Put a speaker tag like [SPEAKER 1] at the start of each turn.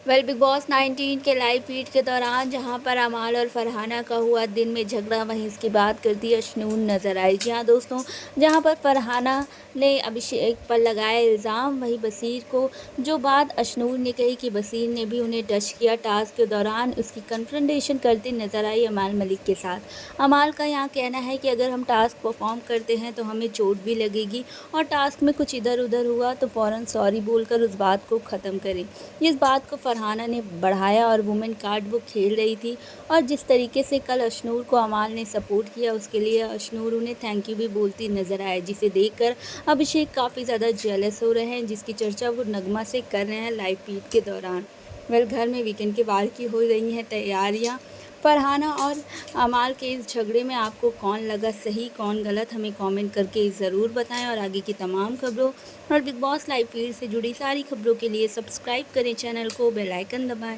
[SPEAKER 1] Big boss 19 के live feed के दौरान जहां पर अमाल और फरहाना का हुआ दिन में झगड़ा, वहीं इसकी बात करती अशनून नजर आई। जी हाँ दोस्तों, जहां पर फरहाना ने अभिषेक पर लगाया इल्ज़ाम, वहीं बसीर को जो बात अशनून ने कही कि बसीर ने भी उन्हें टच किया। टास्क के दौरान उसकी कन्फ्रंटेशन करती नजर आई अमाल मलिक के साथ। अमाल का यहाँ कहना है कि अगर हम टास्क परफॉर्म करते हैं तो हमें चोट भी लगेगी, और टास्क में कुछ इधर उधर हुआ तो फ़ौरन सॉरी बोलकर उस बात को ख़त्म करें। इस बात को फरहाना ने बढ़ाया और वुमेन कार्ड वो खेल रही थी, और जिस तरीके से कल अशनूर को अमाल ने सपोर्ट किया, उसके लिए अशनूर उन्हें थैंक यू भी बोलती नजर आए, जिसे देखकर अभिषेक काफ़ी ज़्यादा जेलस हो रहे हैं, जिसकी चर्चा वो नगमा से कर रहे हैं लाइव फीड के दौरान। वेल, घर में वीकेंड के बाहर की हो रही हैं तैयारियां। फरहाना और अमाल के इस झगड़े में आपको कौन लगा सही, कौन गलत, हमें कमेंट करके ज़रूर बताएं। और आगे की तमाम खबरों और बिग बॉस लाइव फीड से जुड़ी सारी खबरों के लिए सब्सक्राइब करें चैनल को, बेल आइकन दबाएं।